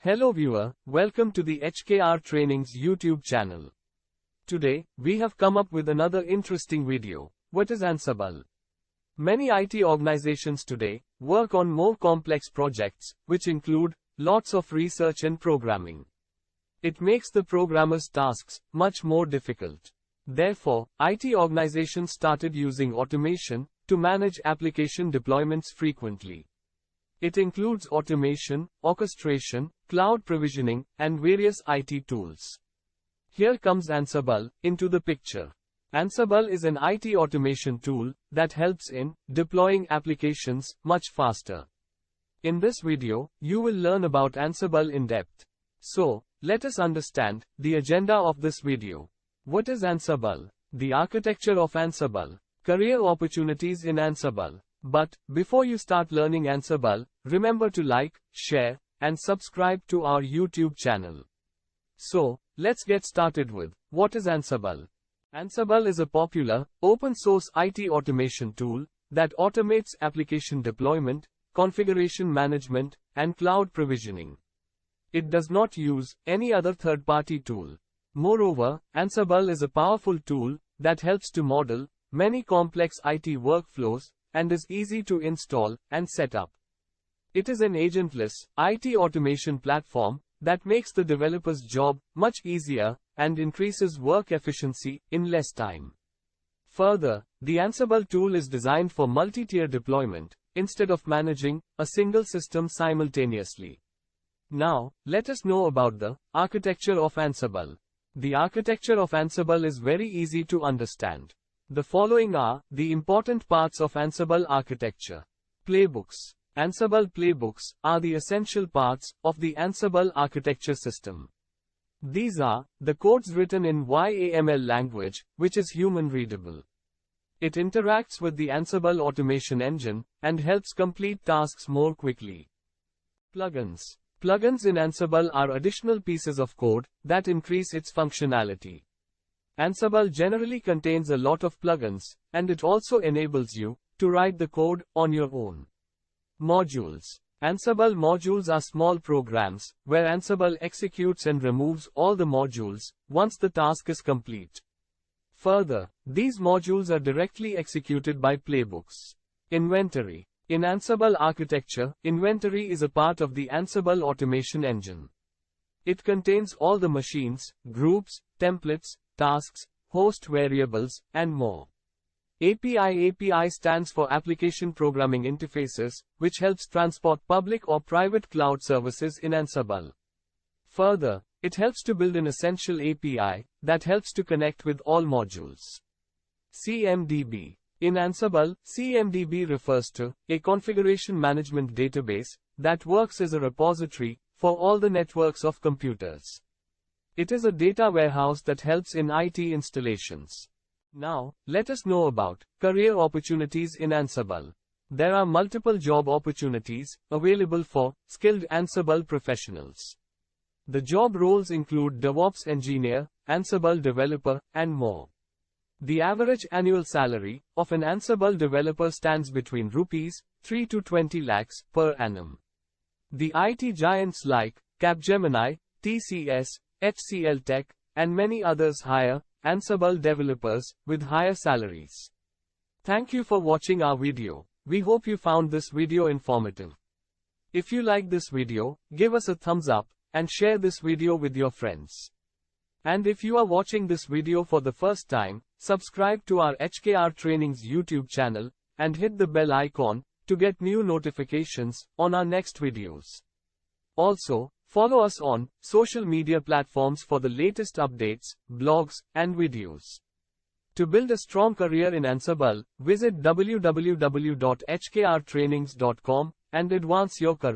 Hello viewer, welcome to the HKRTrainings YouTube channel. Today, we have come up with another interesting video. What is Ansible? Many IT organizations today work on more complex projects, which include lots of research and programming. It makes the programmer's tasks much more difficult. Therefore, IT organizations started using automation to manage application deployments frequently. It includes automation, orchestration, cloud provisioning, and various IT tools. Here comes Ansible into the picture. Ansible is an IT automation tool that helps in deploying applications much faster. In this video, you will learn about Ansible in depth. So, let us understand the agenda of this video. What is Ansible? The architecture of Ansible. Career opportunities in Ansible. But, before you start learning Ansible, remember to like, share, and subscribe to our YouTube channel. So, let's get started with, what is Ansible? Ansible is a popular, open-source IT automation tool that automates application deployment, configuration management, and cloud provisioning. It does not use any other third-party tool. Moreover, Ansible is a powerful tool that helps to model many complex IT workflows and is easy to install and set up. It is an agentless IT automation platform that makes the developer's job much easier and increases work efficiency in less time. Further, the Ansible tool is designed for multi-tier deployment instead of managing a single system simultaneously. Now, let us know about the architecture of Ansible. The architecture of Ansible is very easy to understand. The following are the important parts of Ansible architecture. Playbooks. Ansible playbooks are the essential parts of the Ansible architecture system. These are the codes written in YAML language, which is human readable. It interacts with the Ansible automation engine and helps complete tasks more quickly. Plugins. Plugins in Ansible are additional pieces of code that increase its functionality. Ansible generally contains a lot of plugins, and it also enables you to write the code on your own. Modules. Ansible modules are small programs where Ansible executes and removes all the modules once the task is complete. Further, these modules are directly executed by playbooks. Inventory. In Ansible architecture, inventory is a part of the Ansible automation engine. It contains all the machines, groups, templates, tasks, host variables, and more. API stands for Application Programming Interfaces, which helps transport public or private cloud services in Ansible. Further, it helps to build an essential API that helps to connect with all modules. CMDB. In Ansible, CMDB refers to a configuration management database that works as a repository for all the networks of computers. It is a data warehouse that helps in IT installations. Now, let us know about career opportunities in Ansible. There are multiple job opportunities available for skilled Ansible professionals. The job roles include DevOps engineer, Ansible developer, and more. The average annual salary of an Ansible developer stands between rupees 3 to 20 lakhs per annum. The IT giants like Capgemini, TCS, HCL Tech, and many others hire Ansible developers with higher salaries. Thank you for watching our video. We hope you found this video informative. If you like this video, give us a thumbs up and share this video with your friends. And if you are watching this video for the first time, subscribe to our HKRTrainings YouTube channel and hit the bell icon to get new notifications on our next videos. Also, follow us on social media platforms for the latest updates, blogs, and videos. To build a strong career in Ansible, visit www.hkrtrainings.com and advance your career.